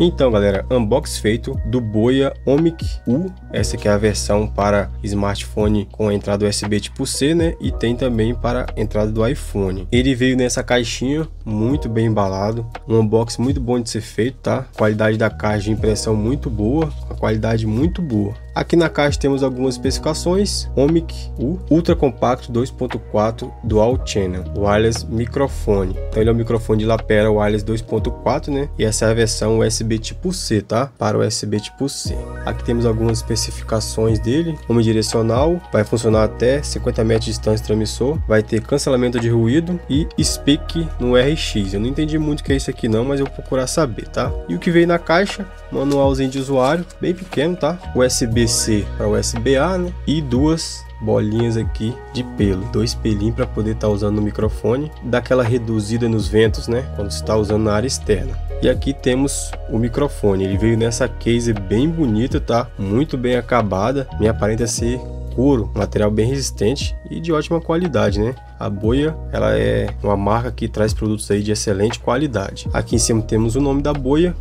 Então galera, unbox feito do Boya Omic U. Essa aqui é a versão para smartphone com entrada USB tipo C, né? E tem também para entrada do iPhone. Ele veio nessa caixinha muito bem embalado, um unbox muito bom de ser feito, tá? Qualidade da caixa de impressão muito boa, a qualidade muito boa. Aqui na caixa temos algumas especificações. Omic U Ultra Compact 2.4 Dual Channel Wireless Microfone. Então ele é um microfone de lapela wireless 2.4, né? E essa é a versão USB tipo C, tá? Para o USB tipo C. Aqui temos algumas especificações dele. Omnidirecional, vai funcionar até 50 metros de distância do transmissor. Vai ter cancelamento de ruído e speak no RX. Eu não entendi muito o que é isso aqui não, mas eu vou procurar saber, tá? E o que veio na caixa? Manualzinho de usuário, bem pequeno, tá? USB-C para USB-A, né? E duas bolinhas aqui de pelo, dois pelinhos para poder estar usando no microfone, daquela reduzida nos ventos, né? Quando está usando na área externa. E aqui temos o microfone, ele veio nessa case bem bonita, tá? Muito bem acabada, me aparenta ser couro, material bem resistente e de ótima qualidade, né? A Boya, ela é uma marca que traz produtos aí de excelente qualidade. Aqui em cima temos o nome da Boya.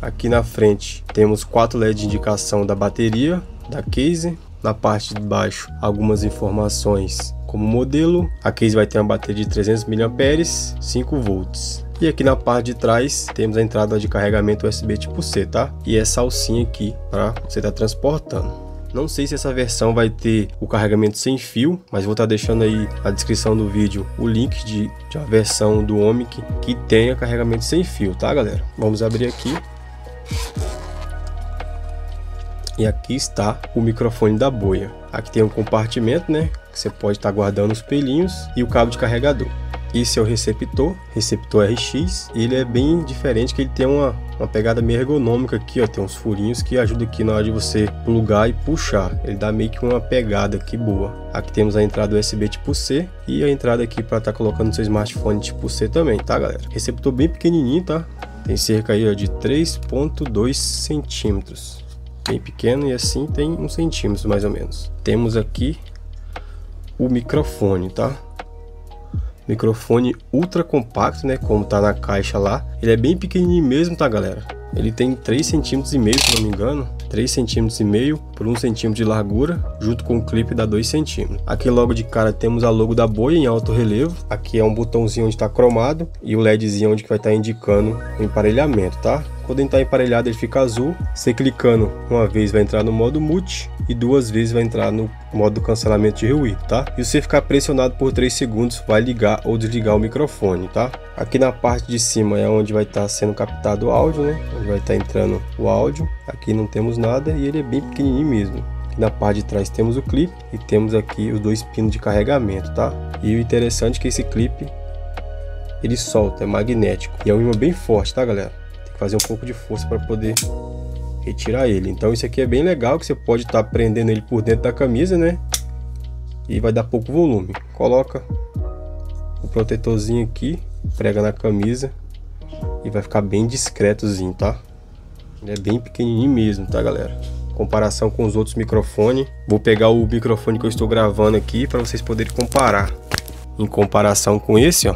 Aqui na frente temos 4 LEDs de indicação da bateria, da case. Na parte de baixo, algumas informações como modelo. A case vai ter uma bateria de 300 mAh, 5 volts. E aqui na parte de trás temos a entrada de carregamento USB tipo C, tá? E essa alcinha aqui para você estar transportando. Não sei se essa versão vai ter o carregamento sem fio, mas vou estar deixando aí na descrição do vídeo o link de uma versão do Omic que tenha carregamento sem fio, tá galera? Vamos abrir aqui. E aqui está o microfone da Boya. Aqui tem um compartimento, né? Que você pode estar guardando os pelinhos e o cabo de carregador. Esse é o receptor RX. Ele é bem diferente, que ele tem uma pegada meio ergonômica aqui, ó. Tem uns furinhos que ajudam aqui na hora de você plugar e puxar. Ele dá meio que uma pegada aqui boa. Aqui temos a entrada USB tipo C e a entrada aqui para estar colocando no seu smartphone tipo C também, tá galera? Receptor bem pequenininho, tá? Tem cerca aí, ó, de 3,2 centímetros. Bem pequeno, e assim tem 1 centímetro mais ou menos. Temos aqui o microfone, tá? Microfone ultra compacto, né? Como tá na caixa lá. Ele é bem pequenininho mesmo, tá galera? Ele tem 3,5 centímetros, se não me engano. 3,5 centímetros por 1 centímetro de largura, junto com o clipe dá 2 centímetros. Aqui logo de cara temos a logo da Boya em alto relevo. Aqui é um botãozinho onde está cromado e o LEDzinho onde que vai estar indicando o emparelhamento, tá? Quando ele está emparelhado ele fica azul. Você clicando uma vez vai entrar no modo multi e 2 vezes vai entrar no modo cancelamento de ruído, tá? E você ficar pressionado por 3 segundos vai ligar ou desligar o microfone, tá? Aqui na parte de cima é onde vai estar sendo captado o áudio, né? Onde vai estar entrando o áudio. Aqui não temos nada e ele é bem pequenininho mesmo. Aqui na parte de trás temos o clipe e temos aqui os 2 pinos de carregamento, tá? E o interessante é que esse clipe ele solta, é magnético e é um imã bem forte, tá galera? Tem que fazer um pouco de força para poder retirar ele. Então isso aqui é bem legal, que você pode estar prendendo ele por dentro da camisa, né? E vai dar pouco volume. Coloca o protetorzinho aqui, prega na camisa e vai ficar bem discretozinho, tá? Ele é bem pequenininho mesmo, tá, galera? Comparação com os outros microfones. Vou pegar o microfone que eu estou gravando aqui para vocês poderem comparar. Em comparação com esse, ó.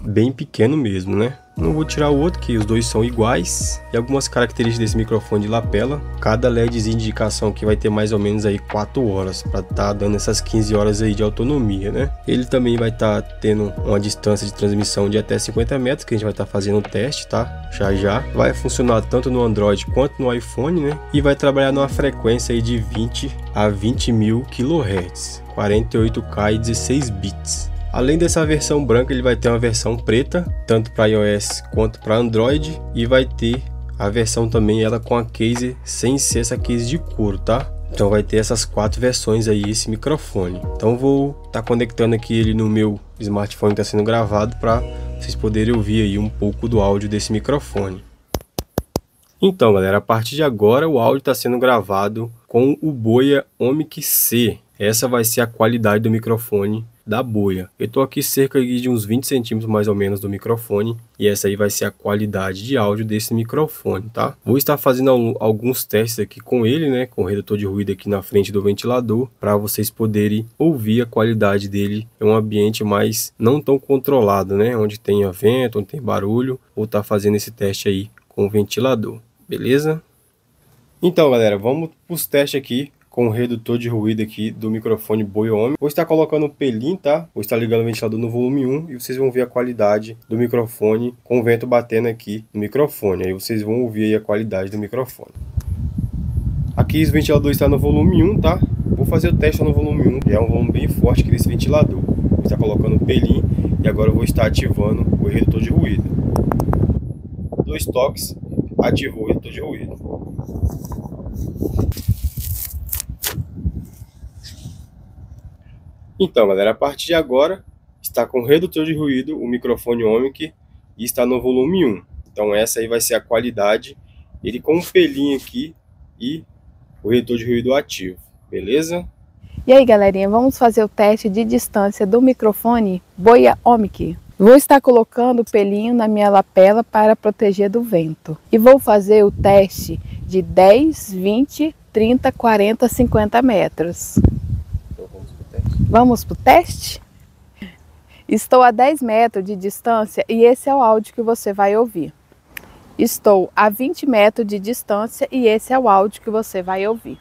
Bem pequeno mesmo, né? Não vou tirar o outro, que os dois são iguais. E algumas características desse microfone de lapela. Cada LEDzinho de indicação aqui vai ter mais ou menos aí 4 horas, para estar dando essas 15 horas aí de autonomia, né? Ele também vai estar tendo uma distância de transmissão de até 50 metros, que a gente vai estar fazendo o teste, tá? Já. Vai funcionar tanto no Android quanto no iPhone, né? E vai trabalhar numa frequência aí de 20 a 20.000 kHz, 48K e 16 bits. Além dessa versão branca, ele vai ter uma versão preta, tanto para iOS quanto para Android, e vai ter a versão também ela com a case sem ser essa case de couro, tá? Então vai ter essas 4 versões aí esse microfone. Então vou estar conectando aqui ele no meu smartphone que está sendo gravado para vocês poderem ouvir aí um pouco do áudio desse microfone. Então, galera, a partir de agora o áudio está sendo gravado com o Boya Omic C. Essa vai ser a qualidade do microfone da Boya. Eu tô aqui cerca de uns 20 centímetros mais ou menos do microfone, e essa aí vai ser a qualidade de áudio desse microfone, tá? Vou estar fazendo alguns testes aqui com ele, né, com o redutor de ruído aqui na frente do ventilador, para vocês poderem ouvir a qualidade dele em um ambiente mais não tão controlado, né, onde tem vento, onde tem barulho. Vou estar fazendo esse teste aí com o ventilador, beleza? Então, galera, vamos para os testes aqui com o redutor de ruído aqui do microfone Boya Omic. Vou estar colocando um pelinho, tá? Vou estar ligando o ventilador no volume 1 e vocês vão ver a qualidade do microfone com o vento batendo aqui no microfone. Aí vocês vão ouvir aí a qualidade do microfone. Aqui o ventilador está no volume 1, tá? Vou fazer o teste no volume 1, que é um volume bem forte aqui desse ventilador. Vou estar colocando um pelinho e agora eu vou estar ativando o redutor de ruído. 2 toques, ativou o redutor de ruído. Então, galera, a partir de agora está com redutor de ruído o microfone Omic e está no volume 1. Então essa aí vai ser a qualidade, ele com um pelinho aqui e o redutor de ruído ativo, beleza? E aí, galerinha, vamos fazer o teste de distância do microfone Boya Omic. Vou estar colocando o pelinho na minha lapela para proteger do vento. E vou fazer o teste de 10, 20, 30, 40, 50 metros. Vamos para o teste? Estou a 10 metros de distância e esse é o áudio que você vai ouvir. Estou a 20 metros de distância e esse é o áudio que você vai ouvir.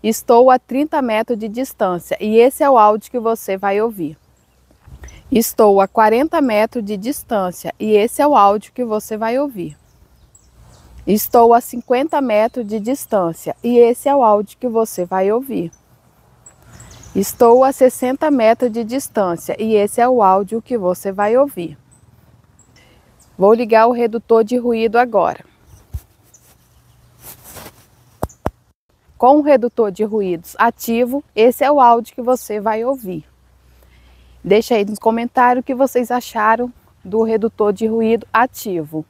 Estou a 30 metros de distância e esse é o áudio que você vai ouvir. Estou a 40 metros de distância e esse é o áudio que você vai ouvir. Estou a 50 metros de distância e esse é o áudio que você vai ouvir. Estou a 60 metros de distância e esse é o áudio que você vai ouvir. Vou ligar o redutor de ruído agora. Com o redutor de ruídos ativo, esse é o áudio que você vai ouvir. Deixa aí nos comentários o que vocês acharam do redutor de ruído ativo.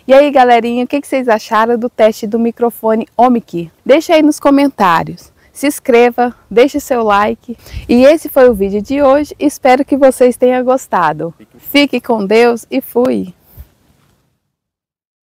E aí, galerinha, o que vocês acharam do teste do microfone Omic? Deixa aí nos comentários. Se inscreva, deixe seu like. E esse foi o vídeo de hoje. Espero que vocês tenham gostado. Fique com Deus e fui!